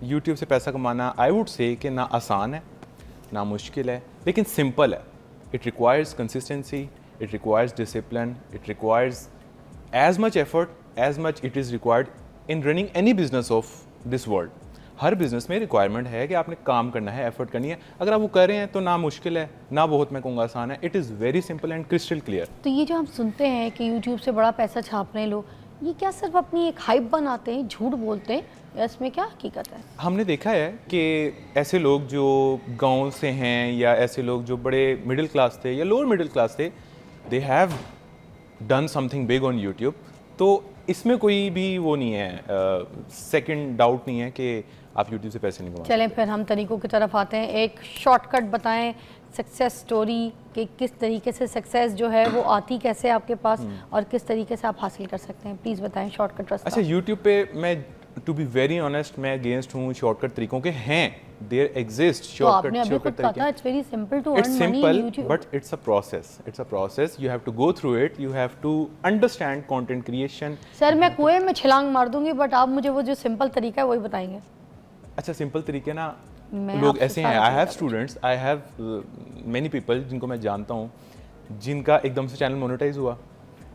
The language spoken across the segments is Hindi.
यूट्यूब से पैसा कमाना आई वुड से कि ना आसान है ना मुश्किल है, लेकिन सिंपल है। It requires consistency, it requires discipline, it requires as much effort as much it is required in running any business of this world. हर बिजनेस में रिक्वायरमेंट है कि आपने काम करना है, एफर्ट करनी है। अगर आप वो कर रहे हैं तो ना मुश्किल है ना बहुत मैं कहूँगा आसान है, it is very simple and crystal clear. तो ये जो हम सुनते हैं कि यूट्यूब से बड़ा पैसा छाप रहे हैं लोग, ये क्या सिर्फ अपनी एक हाइप बनाते हैं, झूठ बोलते हैं, या इसमें क्या हकीकत है? हमने देखा है कि ऐसे लोग जो गांव से हैं या ऐसे लोग जो बड़े मिडिल क्लास थे या लोअर मिडिल क्लास थे, they have done something big on YouTube. तो इसमें कोई भी वो नहीं है, सेकंड डाउट नहीं है कि आप यूट्यूब से पैसे नहीं कमा। चलें फिर हम तरीकों की तरफ आते हैं। एक शॉर्टकट बताएं सक्सेस स्टोरी कि किस तरीके से सक्सेस जो है वो आती कैसे आपके पास और किस तरीके से आप हासिल कर सकते हैं, प्लीज़ बताएं शॉर्टकट रास्ता। अच्छा, यूट्यूब पे मैं टू बी वेरी ऑनेस्ट मैं अगेंस्ट हूँ शॉर्टकट तरीकों के। हैं, देयर एग्जिस्ट शॉर्टकट तरीके। It's very simple to It's earn money in simple, YouTube, but it's a process. It's a process. You have to go through it. You have to understand content creation. Sir मैं कुएं में छलांग मार दूंगी, बट आप मुझे वो जो सिंपल तरीका है वही बताएंगे। अच्छा, सिंपल तरीके ना, मैं लोग आपसे ऐसे हैं। सारा I have cheese students, I have many people जिनको मैं जानता हूँ, जिनका एकदम से चैनल मोनेटाइज हुआ,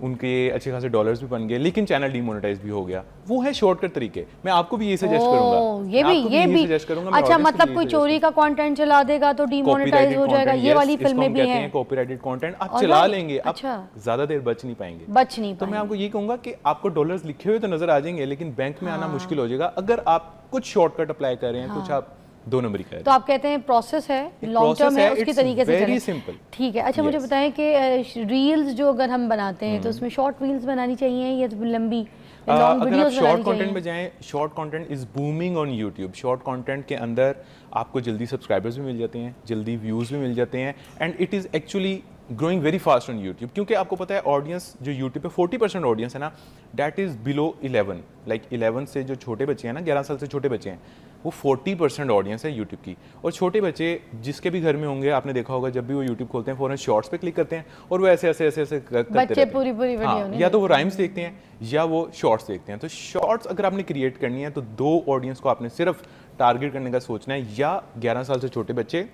उनके अच्छे खासे डॉलर्स भी बन गए, लेकिन चैनल डीमोनेटाइज भी हो गया। वो है शॉर्टकट तरीके। मैं आपको भी ये सजेस्ट करूंगा, ये भी सजेस्ट करूंगा। अच्छा, मतलब कोई चोरी का कंटेंट चला देगा तो डीमोनेटाइज हो जाएगा, ये वाली फिल्में भी हैं। कॉपीराइटेड कंटेंट आप चला लेंगे, आप अच्छा, ज्यादा देर बच नहीं पाएंगे। तो मैं आपको ये कहूंगा कि आपको डॉलर्स लिखे हुए तो नजर आ जाएंगे, लेकिन बैंक में आना मुश्किल हो जाएगा अगर आप कुछ शॉर्टकट अप्लाई कर रहे हैं, कुछ आप दो नंबरी कर रहे हैं। तो आप कहते हैं प्रोसेस है, लॉन्ग टर्म है, उसके तरीके से वेरी सिंपल। ठीक है। अच्छा, मुझे बताएं कि रील्स जो अगर हम बनाते हैं तो उसमें शॉर्ट रील्स बनानी चाहिए या लंबी लॉन्ग अगर आप वीडियोस शॉर्ट बनानी कंटेंट चाहिए? में जाएं, short content is booming on YouTube. Short content के अंदर आपको जल्दी सब्सक्राइबर्स भी मिल जाते हैं, जल्दी व्यूज़ भी मिल जाते हैं, and it is actually growing very fast on YouTube. क्योंकि आपको पता है ऑडियंस जो यूट्यूब पे 40% ऑडियंस है ना, डैट इज़ बिलो 11, लाइक 11 से जो छोटे बच्चे हैं ना, 11 साल से छोटे बच्चे हैं, वो 40% ऑडियंस है यूट्यूब की। और छोटे बच्चे जिसके भी घर में होंगे, आपने देखा होगा, जब भी वो यूट्यूब खोलते हैं फ़ौरन शॉर्ट्स पे क्लिक करते हैं और वो ऐसे ऐसे ऐसे ऐसे करते रहते हैं। पूरी वीडियो हाँ, या तो वो राइम्स देखते हैं या वो शॉर्ट्स देखते हैं। तो शॉर्ट्स अगर आपने क्रिएट करनी है तो दो ऑडियंस को आपने सिर्फ टारगेट करने का सोचना है, या 11 साल से छोटे बच्चे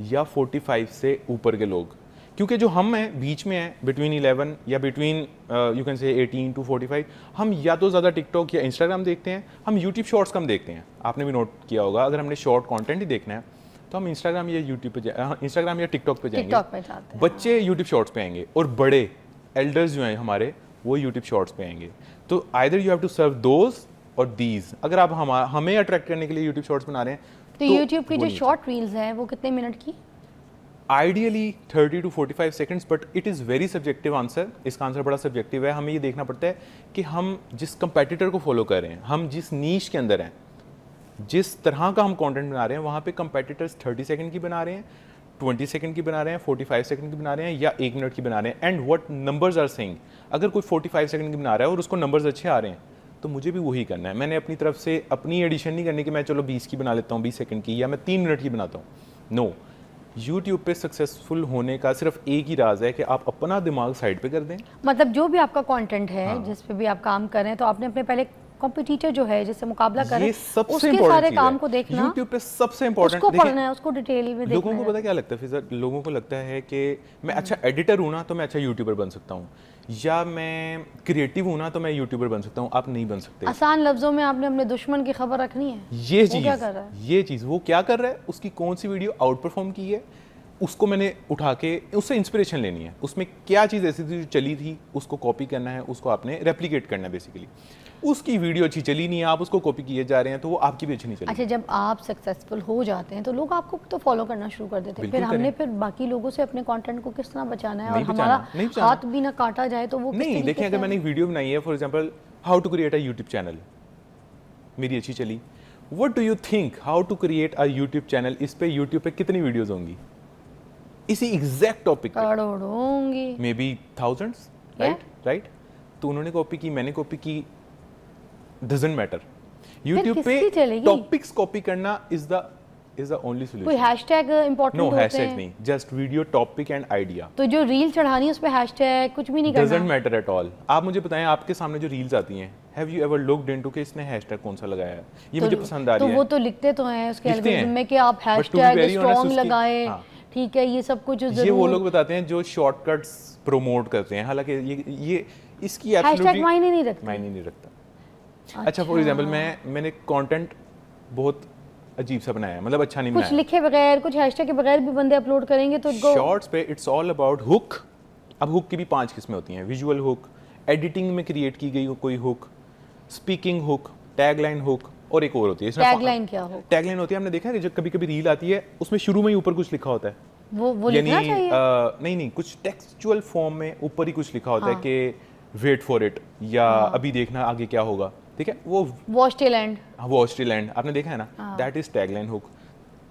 या 45 से ऊपर के लोग। क्योंकि जो हम हैं बीच में हैं, बिटवीन 11 या between you can say 18 to 45, हम या तो ज़्यादा टिकटॉक या इंस्टाग्राम देखते हैं, हम यूट्यूब शॉर्ट्स कम देखते हैं। आपने भी नोट किया होगा, अगर हमने शॉर्ट कंटेंट ही देखना है तो हम इंस्टाग्राम या यूट्यूब पे इंस्टाग्राम या टिकटॉक पे जाएंगे, बच्चे यूट्यूब शॉर्ट्स पे आएंगे, और बड़े एल्डर्स जो हैं हमारे वो यूट्यूब शॉर्ट्स पे आएंगे। तो either you have to serve those or these. अगर आप हमें अट्रैक्ट करने के लिए यूट्यूब शॉर्ट्स बना रहे हैं तो यूट्यूब की जो शॉर्ट रील्स हैं वो कितने मिनट की? Ideally 30 to 45 seconds, but it is very subjective answer. इसका आंसर बड़ा सब्जेक्टिव है। हमें ये देखना पड़ता है कि हम जिस कंपेटिटर को फॉलो कर रहे हैं, हम जिस नीश के अंदर हैं, जिस तरह का हम कंटेंट बना रहे हैं, वहाँ पे कंपेटिटर्स 30 सेकंड की बना रहे हैं, 20 सेकंड की बना रहे हैं, 45 सेकंड की बना रहे हैं, या 1 मिनट की बना रहे हैं, and what numbers are saying. अगर कोई 45 सेकंड की बना रहा है और उसको नंबर्स अच्छे आ रहे हैं तो मुझे भी वही करना है। मैंने अपनी तरफ से अपनी एडिशन नहीं करनी कि मैं चलो 20 की बना लेता हूँ, 20 सेकंड की, या मैं 3 मिनट की बनाता हूँ। नो, यूट्यूब पे सक्सेसफुल होने का सिर्फ एक ही राज है कि आप अपना दिमाग साइड पे कर दें। मतलब जो भी आपका कंटेंट है, जिस पे भी आप काम कर रहे हैं, तो आपने अपने पहले कॉम्पिटिटर जो है जिससे मुकाबला कर रहे हैं उसके सारे काम को देखना, यूट्यूब पे सबसे इंपॉर्टेंट उसको पढ़ना है, उसको डिटेल में देखना। लोगों को पता क्या लगता है फिजा, लोगों को लगता है कि मैं अच्छा एडिटर हूँ ना तो मैं अच्छा यूट्यूबर बन सकता हूँ, या मैं क्रिएटिव हूँ ना तो मैं यूट्यूबर बन सकता हूँ। आप नहीं बन सकते। आसान लफ्जों में आपने अपने दुश्मन की खबर रखनी है। ये चीज़ वो क्या कर रहा है, उसकी कौन सी वीडियो आउट परफॉर्म की है, उसको मैंने उठा के उससे इंस्पिरेशन लेनी है। उसमें क्या चीज़ ऐसी थी जो चली थी, उसको कॉपी करना है, उसको आपने रेप्लिकेट करना है। बेसिकली उसकी वीडियो अच्छी चली नहीं है, आप उसको कॉपी किए जा रहे हैं, तो वो आपकी भी अच्छी नहीं चली। अच्छा, जब आप सक्सेसफुल हो जाते हैं तो लोग आपको तो फॉलो करना शुरू कर देते हैं, फिर हमने फिर बाकी लोगों से अपने कंटेंट को किस तरह बचाना है और हमारा हाथ भी ना काटा जाए तो वो नहीं। देखें, अगर मैंने एक वीडियो बनाई है, for example how to create a YouTube channel, मेरी अच्छी चली, what do you think how to create a YouTube channel, इस पे यूट्यूब पे कितनी वीडियोस होंगी इसी एग्जैक्ट टॉपिक पे? करोड़ों होंगी, मे बी थाउजेंड्स, राइट। तो उन्होंने कॉपी की, मैंने कॉपी की, डजंट मैटर। यूट्यूब पे टॉपिक्स कॉपी करना is the is the only कोई सॉल्यूशन। हैशटैग इंपॉर्टेंट नो होते हैशटैग हैं? नहीं, just video topic and idea. तो जो रील चढ़ानी है उस पे हैशटैग कुछ भी नहीं करना? Doesn't matter at all. आप मुझे बताएं, आपके सामने जो रील्स आती हैं, have you ever looked into कि इसने हैशटैग कौन सा लगाया है, ये मुझे पसंद आ तो रही है। वो तो लिखते तो हैं उसके लिखते एल्गोरिथम हैं, में कि आप but to be hashtag very honest, strong उसकी- लगाएं, हाँ। ठीक है, ये सब कुछ ये वो जरूर। लोग बताते हैं जो शॉर्टकट्स प्रमोट करते हैं, हालांकि ये इसकी हैशटैग एब्सोल्युटली मायने नहीं रखता। मायने नहीं रखता। अच्छा फॉर एग्जांपल मैंने कंटेंट बहुत अजीब सा बनाया है, मतलब अच्छा नहीं कुछ बनाया। लिखे बगैर, कुछ हैशटैग के बगैर भी बंदे अपलोड करेंगे तो इनको शॉर्ट्स पे इट्स ऑल अबाउट हुक। अब हुक की भी 5 किस्में होती हैं, विजुअल हुक, एडिटिंग में क्रिएट की गई कोई hook, speaking hook, tagline hook, और एक और होती है इसमें टैगलाइन क्या हो? टैगलाइन होती है, आपने देखा है कि जब कभी कभी रील आती है उसमें शुरू में ही ऊपर कुछ लिखा होता है, वो लिखना चाहिए। नहीं कुछ टेक्सचुअल फॉर्म में ऊपर ही कुछ लिखा होता है कि वेट फॉर इट, या अभी देखना आगे क्या होगा, ठीक है, वो watch till and. Watch till and आपने देखा है ना, that is tagline hook.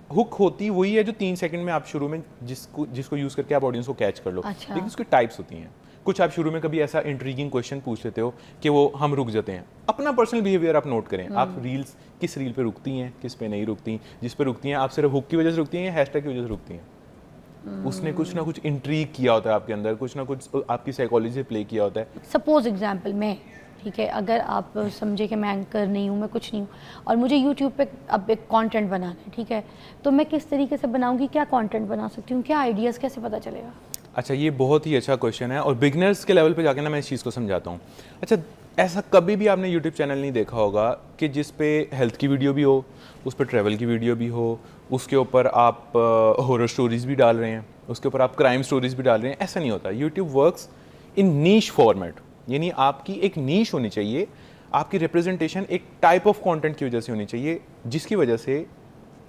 Hook होती वही है जो 3 सेकंड में आप शुरू में जिसको यूज करके आप ऑडियंस को कैच कर लो। अच्छा। लेकिन उसकी टाइप्स होती हैं। कुछ आप शुरू में कभी ऐसा इंट्रीगिंग क्वेश्चन पूछ लेते हो कि वो हम रुक जाते हैं। अपना पर्सनल बिहेवियर आप नोट करें, आप रील्स किस रील पे रुकती हैं, किस पे नहीं रुकती, जिस पे रुकती हैं आप सिर्फ हुक की वजह से रुकती हैं या हैशटैग की वजह से रुकती हैं। उसने कुछ ना कुछ इंट्रीग किया होता है आपके अंदर, कुछ ना कुछ आपकी साइकोलॉजी से प्ले किया होता है। सपोज एग्जांपल में, ठीक है, अगर आप समझे कि मैं एंकर नहीं हूँ, मैं कुछ नहीं हूँ, और मुझे यूट्यूब पे अब एक कंटेंट बनाना है, ठीक है, तो मैं किस तरीके से बनाऊंगी, क्या कंटेंट बना सकती हूँ, क्या आइडियाज़ कैसे पता चलेगा? अच्छा, ये बहुत ही अच्छा क्वेश्चन है और बिगनर्स के लेवल पे जाके ना मैं इस चीज़ को समझाता हूँ। अच्छा, ऐसा कभी भी आपने यूट्यूब चैनल नहीं देखा होगा कि जिस पे हेल्थ की वीडियो भी हो, उस पर ट्रैवल की वीडियो भी हो, उसके ऊपर आप हॉरर स्टोरीज भी डाल रहे हैं, उसके ऊपर आप क्राइम स्टोरीज भी डाल रहे हैं। ऐसा नहीं होता। YouTube works in niche format, यानी आपकी एक नीश होनी चाहिए, आपकी रिप्रेजेंटेशन एक टाइप ऑफ कंटेंट की वजह से होनी चाहिए, जिसकी वजह से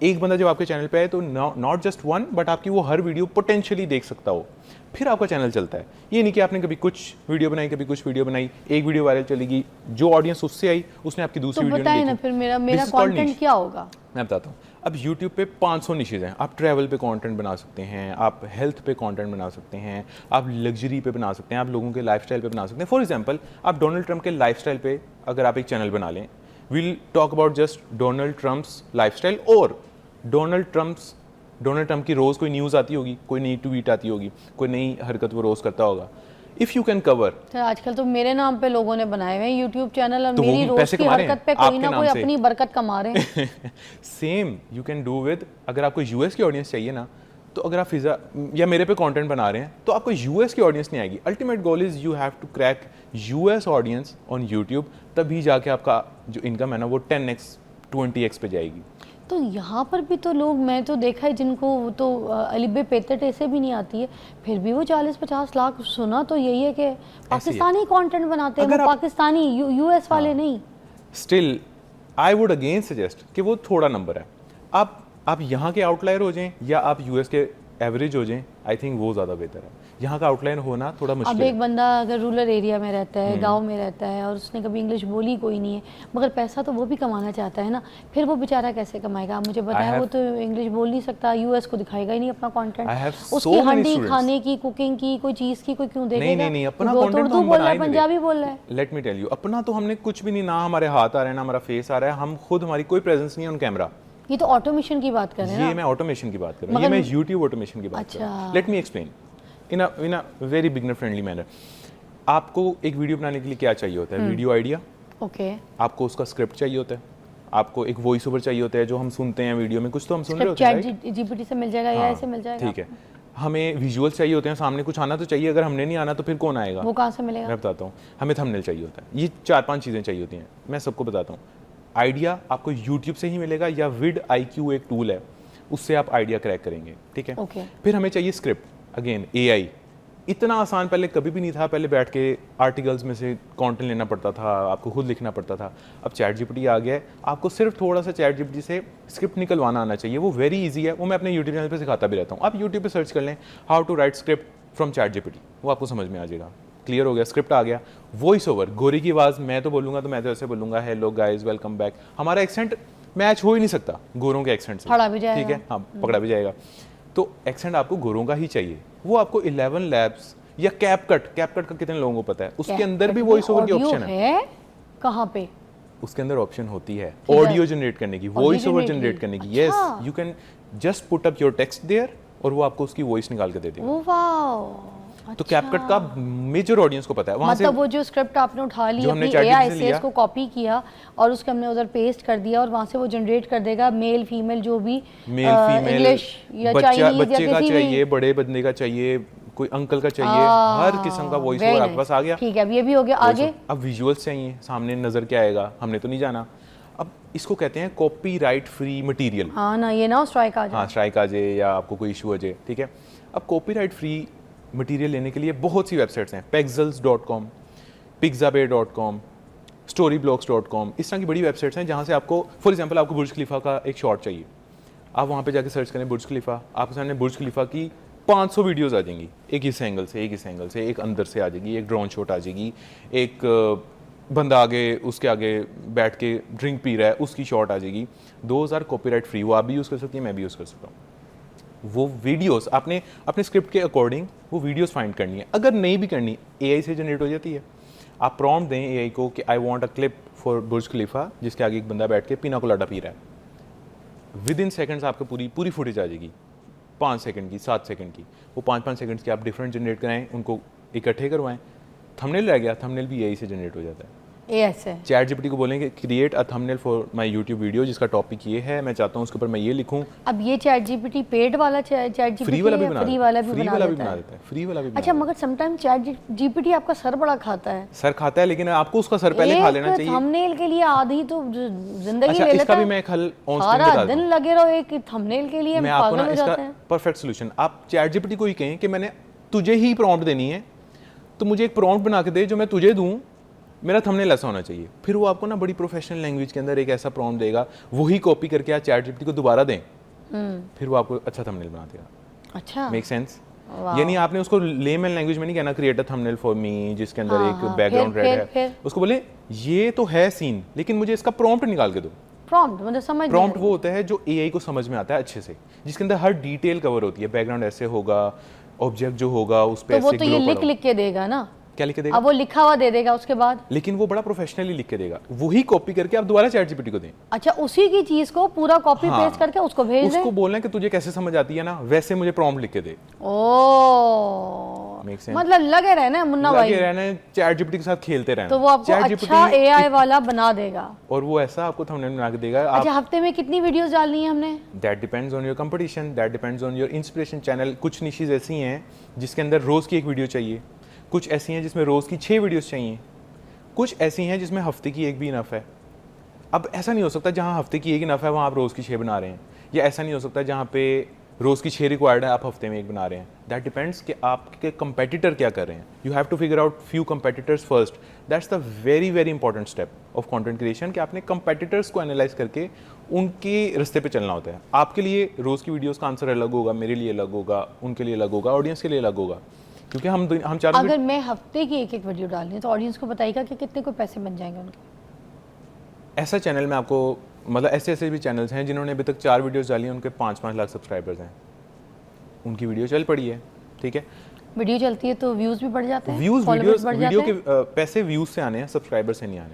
एक बंदा जब आपके चैनल पे आए तो नॉट जस्ट वन बट आपकी वो हर वीडियो पोटेंशियली देख सकता हो, फिर आपका चैनल चलता है। ये नहीं कि आपने कभी कुछ वीडियो बनाई, कभी कुछ वीडियो बनाई, एक वीडियो वायरल चलेगी, जो ऑडियंस उससे आई उसने आपकी दूसरी तो वीडियो बताइए नहीं ना देखी। फिर मेरा This is called content niche। क्या होगा? मैं बताता हूँ। अब YouTube पे 500 निशेज हैं। आप ट्रैवल पे कंटेंट बना सकते हैं, आप हेल्थ पे कंटेंट बना सकते हैं, आप लग्जरी पे बना सकते हैं, आप लोगों के लाइफस्टाइल पे बना सकते हैं। फॉर एग्जांपल, आप डोनाल्ड ट्रंप के लाइफस्टाइल पे अगर आप एक चैनल बना लें, will talk about just Donald Trump's lifestyle, और डोनाल्ड ट्रंप की रोज़ कोई न्यूज़ आती होगी, कोई नई ट्वीट आती होगी, कोई नई हरकत वो रोज़ करता होगा। If you can cover, sir आजकल तो मेरे नाम पे लोगों ने बनाए हुए हैं यूट्यूब चैनल, और तो वो मेरी रोज पैसे की कमा रहे हैं हरकत पे कोई आपके ना नाम कोई से। अपनी बरकत कमा रहे हैं। Same you can do with, अगर आपको यूएस की ऑडियंस चाहिए ना, तो अगर आप फिजा या मेरे पे कंटेंट बना रहे हैं तो आपको यूएस की ऑडियंस नहीं आएगी। Ultimate goal is you have to crack US audience on YouTube, तभी जाके आपका जो इनकम है ना वो 10x 20x पे जाएगी। तो यहाँ पर भी तो लोग, मैं तो देखा है जिनको वो तो अलिबे पेतट ऐसे भी नहीं आती है, फिर भी वो 40-50 लाख, सुना तो यही है कि पाकिस्तानी कंटेंट बनाते हैं, अगर वो आप- पाकिस्तानी यूएस वाले नहीं। Still I would again suggest कि वो थोड़ा नंबर है। आप यहाँ के आउटलायर हो जाएं या आप यूएस के एवरेज हो जाएं, आई थिंक वो ज़्यादा बेहतर है। यहाँ का आउटलायर होना थोड़ा अब मुश्किल एक है। बंदा अगर रूरल एरिया में रहता है, गांव में रहता है, और उसने कभी इंग्लिश बोली कोई नहीं है, मगर पैसा तो वो भी कमाना चाहता है ना, फिर वो बेचारा कैसे कमाएगा? आप मुझे बताएं, वो तो इंग्लिश बोल नहीं सकता, यूएस को दिखाएगा ही नहीं अपना I have कंटेंट। so उसकी many हंडी students। खाने की, कुकिंग की, कोई चीज़ की कोई क्यों देखेगा? नहीं, अपना वो तो कंटेंट उर्दू बोल रहा है, पंजाबी बोल रहा है। लेट मी टेल यू, अपना तो हमने कुछ भी नहीं, ना हमारे हाथ आ रहे हैं, ना हमारा फेस आ रहा है, हम खुद, हमारी कोई प्रेजेंस नहीं है ऑन कैमरा। ये तो ऑटोमेशन की बात कर रहे हैं ये ना? मैं ऑटोमेशन की बात कर रहा हूँ, ये मैं यूट्यूब ऑटोमेशन की बात कर रहा हूँ। Let me explain in a very beginner friendly manner. आपको एक वीडियो बनाने के लिए क्या चाहिए होता है? वीडियो आइडिया, ओके, आपको उसका स्क्रिप्ट चाहिए होता है, आपको एक वॉइस ओवर चाहिए होता है जो हम सुनते हैं वीडियो में, कुछ तो हम सुन रहे होते हैं, right? चैट जीपीटी से मिल जाएगा या ऐसे मिल जाएगा? ठीक है। हमें विजुअल्स चाहिए होते हैं, सामने कुछ आना तो चाहिए, अगर हमने नहीं आना तो फिर कौन आएगा? वो कहाँ से मिलेगा? मैं बताता हूँ। हमें थंबनेल चाहिए होता है, ये 4-5 चीज़ें चाहिए होती हैं, मैं सबको बताता हूँ। आइडिया आपको यूट्यूब से ही मिलेगा या विड IQ एक टूल है, उससे आप आइडिया क्रैक करेंगे, ठीक है। ओके। फिर हमें चाहिए स्क्रिप्ट, अगेन AI। इतना आसान पहले कभी भी नहीं था, पहले बैठ के आर्टिकल्स में से कंटेंट लेना पड़ता था, आपको खुद लिखना पड़ता था। अब चैट जीपीटी आ गया है, आपको सिर्फ थोड़ा सा चैट जीपीटी से स्क्रिप्ट निकलवाना आना चाहिए, वो वेरी इजी है, वो मैं अपने यूट्यूब चैनल पे सिखाता भी रहता हूँ। आप यूट्यूब पे सर्च कर लें how to write script from Chat GPT, वो आपको समझ में आ जाएगा। क्लियर हो गया, स्क्रिप्ट आ गया। वॉइस ओवर, गोरी की आवाज़ मैं तो बोलूँगा तो मैं तो ऐसे बोलूँगा, हेलो गाइस वेलकम बैक। हमारा एक्सेंट मैच हो ही नहीं सकता गोरों के एक्सेंट से, पकड़ा भी जाएगा। ठीक है, हाँ पकड़ा भी जाएगा। तो एक्सेंट आपको गोरों का ही चाहिए, वो आपको 11 लैब्स या कैपकट का कितने लोगों को पता है, उसके अंदर भी वॉइस ओवर की ऑप्शन है। कहाँ पे? उसके अंदर ऑप्शन होती है ठीक है। ऑडियो जनरेट करने की, वॉइस ओवर generate जनरेट की। करने की। अच्छा। Yes, you can just put up your text there और वो आपको उसकी वॉइस निकाल के दे देगा। ओ वाओ, तो कैपकट का मेजर ऑडियंस को पता है वहां से। मतलब वो जो स्क्रिप्ट आपने उठा ली जो हमने अपनी ChatGPT एआई से से लिया। इसको कॉपी किया और उसको हमने उधर पेस्ट कर दिया और वहां से वो जनरेट कर देगा मेल फीमेल जो भी मेल फीमेल, इंग्लिश या बच्चा चाइनीज या बच्चे का किसी चाहिए, भी। बड़े बंदे का चाहिए, कोई अंकल का चाहिए, हर किस्म का वॉइस ओवर आपके पास आ गया। ठीक है, अब ये भी हो गया। आगे अब विजुअल्स चाहिए, सामने नजर क्या आएगा हमने तो नहीं जाना। अब इसको कहते हैं कॉपीराइट फ्री मटेरियल। हाँ ना, ये ना स्ट्राइक आ जाए। हाँ, स्ट्राइक आ जाए या आपको कोई इशू आ जाए, ठीक है। अब कॉपीराइट फ्री मटेरियल लेने के लिए बहुत सी वेबसाइट्स हैं, pexels.com, pixabay.com, storyblocks.com, इस तरह की बड़ी वेबसाइट्स हैं जहाँ से आपको, फॉर एग्जांपल आपको बुर्ज खलीफा का एक शॉट चाहिए, आप वहाँ पे जाके सर्च करें बुर्ज खलीफा, आपके सामने बुर्ज खलीफा की 500 वीडियोस आ जाएंगी, एक इस एंगल से, एक इस एंगल से, एक अंदर से आ जाएगी, एक ड्रोन शॉट आ जाएगी, एक बंदा आगे उसके आगे बैठ के ड्रिंक पी रहा है उसकी शॉट आ जाएगी। 2000 कॉपीराइट फ्री, वो आप भी यूज़ कर सकती हैं, मैं भी यूज़ कर सकता हूँ। वो वीडियोस आपने अपने स्क्रिप्ट के अकॉर्डिंग वो वीडियोस फाइंड करनी है। अगर नहीं भी करनी, एआई से जनरेट हो जाती है। आप प्रॉम्प्ट दें एआई को कि I want a clip for Burj Khalifa जिसके आगे एक बंदा बैठ के पिना कोलाडा पी रहा है, विद इन सेकेंड्स आपको पूरी फुटेज आ जाएगी, 5 सेकंड की, 7 सेकंड की। वो 5-5 सेकंड्स के आप डिफरेंट जनरेट कराएं, उनको इकट्ठे करवाएं। थंबनेल रह गया, थंबनेल भी एआई से जनरेट हो जाता है। एआई से ChatGPT को बोलेंगे create a thumbnail for my YouTube video जिसका टॉपिक ये है, मैं चाहता हूँ उसके ऊपर मैं ये लिखूँ। अब ये ChatGPT पेड वाला ChatGPT फ्री वाला भी है, बना फ्री वाला भी फ्री बना वाला भी देता बना है। देता है, फ्री वाला भी बना अच्छा, देता मगर समटाइम ChatGPT आपका सर बड़ा खाता है। है। सर खाता है, लेकिन आपको उसका सर पहले खा लेना चाहिए। थंबनेल के लिए आधी तो जिंदगी अच्छा, ले लेता इसका भी है। मैं एक हल ऑन स्क्रीन सारा बता दिन दूं। लगे रहो एक थंबनेल के लिए, मैं आपको पागल ना हो इसका जाते हैं। परफेक्ट सोल्यूशन, आप ChatGPT को ही कहें कि मैंने तुझे ही प्रॉम्प्ट देनी है, तो मुझे एक प्रॉम्प्ट बना के दे जो मैं तुझे दूं, मेरा थंबनेल ऐसा होना चाहिए। फिर वो आपको ना बड़ी प्रोफेशनल लैंग्वेज के अंदर एक ऐसा प्रॉम्प्ट देगा, वही कॉपी करके आप ChatGPT को दोबारा दें, फिर वो आपको अच्छा थंबनेल बना देगा। अच्छा, मेक सेंस? वाह। यानी आपने उसको लेमन लैंग्वेज में नहीं कहना create a thumbnail for me जिसके अंदर हाँ, एक हाँ, बैकग्राउंड फिर- रेड है, फिर- उसको बोले ये तो है सीन, लेकिन मुझे इसका प्रॉम्प्ट निकाल के दो। प्रॉम्प्ट मतलब समझ प्रॉम्प्ट नहीं वो होता है जो एआई को समझ में आता है अच्छे से, जिसके अंदर हर डिटेल कवर होती है, बैकग्राउंड ऐसे होगा, ऑब्जेक्ट जो होगा उस पे तो वो ऐसे तो ये glow लिख पड़ा लिख के देगा ना, क्या लिख के देगा, अब वो लिखा हुआ दे देगा उसके बाद। लेकिन वो बड़ा प्रोफेशनली लिख के देगा, वही कॉपी करके आप दोबारा ChatGPT को दें। अच्छा, उसी की चीज को पूरा कॉपी हाँ, पेस्ट करके उसको भेज उसको दे। बोलना है कि तुझे कैसे समझ आती है ना, वैसे मुझे प्रॉम्प्ट लिख के दे। ओ, Make sense? मतलब लगे रहना है मुन्ना भाई, लगे रहना है, ChatGPT के साथ खेलते रहना। तो वो आपको ChatGPT अच्छा एआई वाला बना देगा। और वो ऐसा आपको थंबनेल बना के देगा। अच्छा, हफ्ते में कितनी वीडियोस डालनी है हमने? That depends on your competition, that depends on your inspiration channel. कुछ निशेज ऐसी हैं जिसके अंदर रोज़ की एक वीडियो चाहिए, कुछ ऐसी हैं जिसमें रोज़ की 6 वीडियोस चाहिए, कुछ ऐसी हैं जिसमें हफ्ते की एक भी इनफ है। अब ऐसा नहीं हो सकता जहाँ हफ्ते की एक इनफ है वहाँ आप रोज़ की 6 बना रहे हैं, या ऐसा नहीं हो सकता जहाँ पे रोज़ की 6 रिक्वायर्ड है आप हफ्ते में एक बना रहे हैं। दैट डिपेंड्स कि आपके कंपेटिटर क्या कर रहे हैं। You have to figure out few competitors first. That's the very very important step of content creation कि आपने कंपेटिटर्स को एनालाइज करके उनके रास्ते पे चलना होता है। आपके लिए रोज़ की वीडियोस का आंसर अलग होगा, मेरे लिए अलग होगा, उनके लिए अलग होगा, ऑडियंस के लिए अलग होगा, क्योंकि हम चारों अगर मैं हफ्ते की एक एक वीडियो डालनी है तो ऑडियंस को बताइएगा कि कितने को पैसे बन जाएंगे उनके। ऐसा चैनल में आपको, मतलब ऐसे ऐसे भी चैनल्स हैं जिन्होंने अभी तक 4 वीडियोस डाली हैं, उनके 5-5 लाख सब्सक्राइबर्स हैं, उनकी वीडियो चल पड़ी है, ठीक है। वीडियो चलती है तो व्यूज भी बढ़ जाते हैं, व्यूज followers वीडियोस बढ़ वीडियो जाते के हैं। पैसे व्यूज से आने हैं, सब्सक्राइबर से नहीं आने।